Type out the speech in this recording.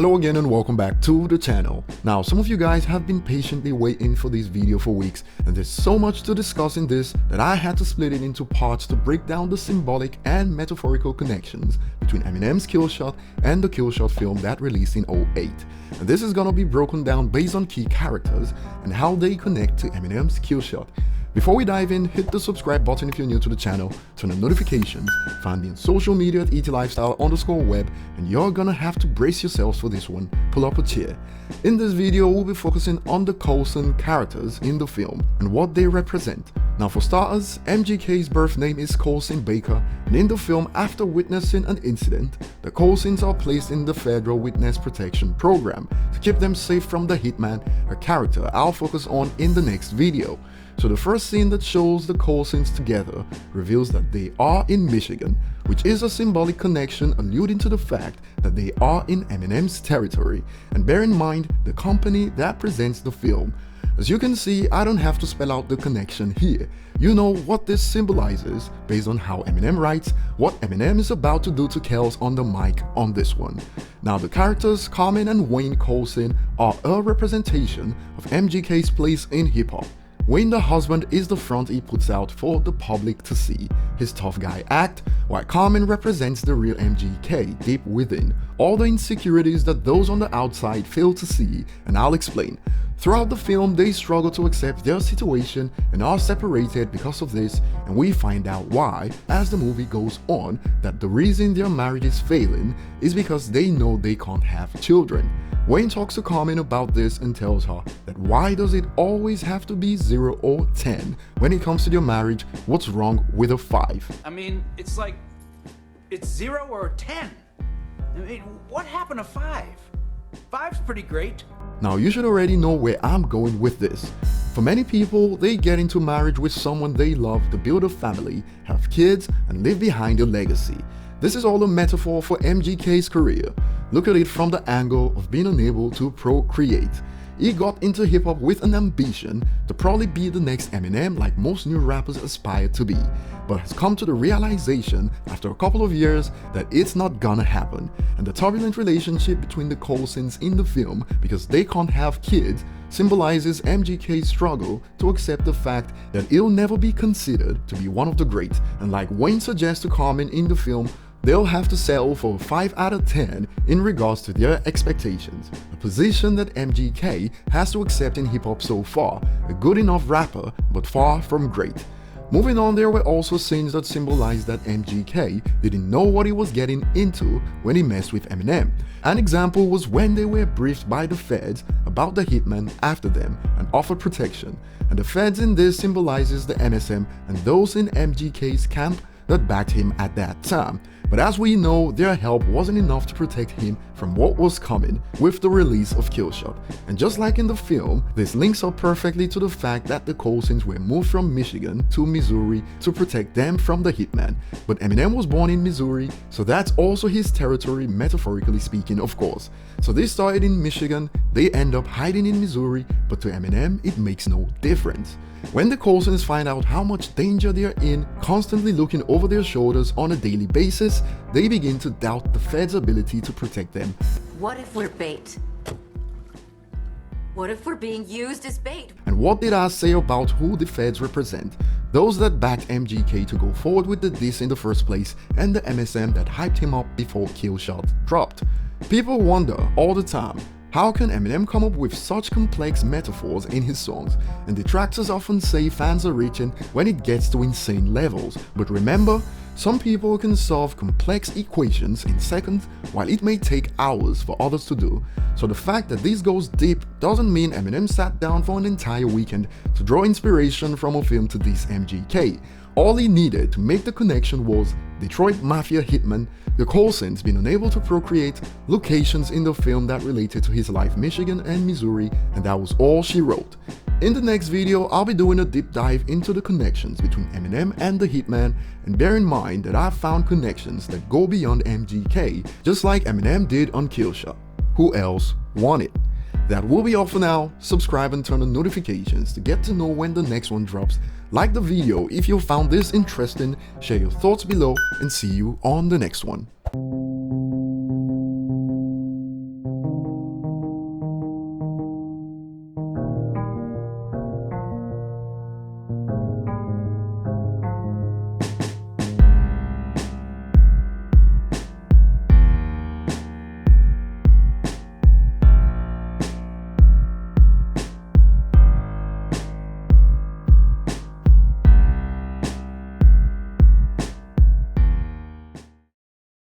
Hello again and welcome back to the channel. Now, some of you guys have been patiently waiting for this video for weeks, and there's so much to discuss in this that I had to split it into parts to break down the symbolic and metaphorical connections between Eminem's Killshot and the Killshot film that released in 2008. And this is gonna be broken down based on key characters and how they connect to Eminem's Killshot. Before we dive in, hit the subscribe button if you're new to the channel, turn on notifications, find me on social media at ETLifestyle_web, and you're gonna have to brace yourselves for this one. Pull up a chair. In this video, we'll be focusing on the Coulson characters in the film and what they represent. Now for starters, MGK's birth name is Coulson Baker, and in the film, after witnessing an incident, the Coulsons are placed in the Federal Witness Protection Program to keep them safe from the hitman, a character I'll focus on in the next video. So the first scene that shows the Coulsons together reveals that they are in Michigan, which is a symbolic connection alluding to the fact that they are in Eminem's territory. And bear in mind the company that presents the film. As you can see, I don't have to spell out the connection here. You know what this symbolizes based on how Eminem writes what Eminem is about to do to Kels on the mic on this one. Now the characters Carmen and Wayne Coulson are a representation of MGK's place in hip-hop. Wayne the husband is the front he puts out for the public to see, his tough guy act, while Carmen represents the real MGK deep within, all the insecurities that those on the outside fail to see, and I'll explain. Throughout the film, they struggle to accept their situation and are separated because of this, and we find out why as the movie goes on, that the reason their marriage is failing is because they know they can't have children. Wayne talks to Carmen about this and tells her that why does it always have to be 0 or 10 when it comes to your marriage? What's wrong with a 5? I mean, it's like, it's 0 or 10. I mean, what happened to 5? 5's pretty great. Now you should already know where I'm going with this. For many people, they get into marriage with someone they love to build a family, have kids, and leave behind a legacy. This is all a metaphor for MGK's career. Look at it from the angle of being unable to procreate. He got into hip-hop with an ambition to probably be the next Eminem like most new rappers aspire to be, but has come to the realization after a couple of years that it's not gonna happen. And the turbulent relationship between the Coulsons in the film, because they can't have kids, symbolizes MGK's struggle to accept the fact that he'll never be considered to be one of the greats, and like Wayne suggests to Carmen in the film, they'll have to settle for a 5 out of 10 in regards to their expectations, a position that MGK has to accept in hip-hop so far, a good enough rapper, but far from great. Moving on, there were also scenes that symbolized that MGK didn't know what he was getting into when he messed with Eminem. An example was when they were briefed by the feds about the hitman after them and offered protection, and the feds in this symbolizes the MSM and those in MGK's camp that backed him at that time. But as we know, their help wasn't enough to protect him from what was coming with the release of Killshot. And just like in the film, this links up perfectly to the fact that the Coulsons were moved from Michigan to Missouri to protect them from the hitman. But Eminem was born in Missouri, so that's also his territory, metaphorically speaking, of course. So they started in Michigan, they end up hiding in Missouri, but to Eminem, it makes no difference. When the Coulsons find out how much danger they're in, constantly looking over their shoulders on a daily basis, they begin to doubt the Fed's ability to protect them. What if we're bait? What if we're being used as bait? And what did I say about who the Feds represent? Those that backed MGK to go forward with the diss in the first place, and the MSM that hyped him up before Killshot dropped. People wonder all the time, how can Eminem come up with such complex metaphors in his songs? And detractors often say fans are reaching when it gets to insane levels. But remember, some people can solve complex equations in seconds, while it may take hours for others to do. So the fact that this goes deep doesn't mean Eminem sat down for an entire weekend to draw inspiration from a film to diss MGK. All he needed to make the connection was Detroit Mafia hitman, the Coulsons being unable to procreate, locations in the film that related to his life Michigan and Missouri, and that was all she wrote. In the next video, I'll be doing a deep dive into the connections between Eminem and the hitman, and bear in mind that I've found connections that go beyond MGK, just like Eminem did on Killshot. Who else want it? That will be all for now. Subscribe and turn on notifications to get to know when the next one drops. Like the video if you found this interesting, share your thoughts below, and see you on the next one.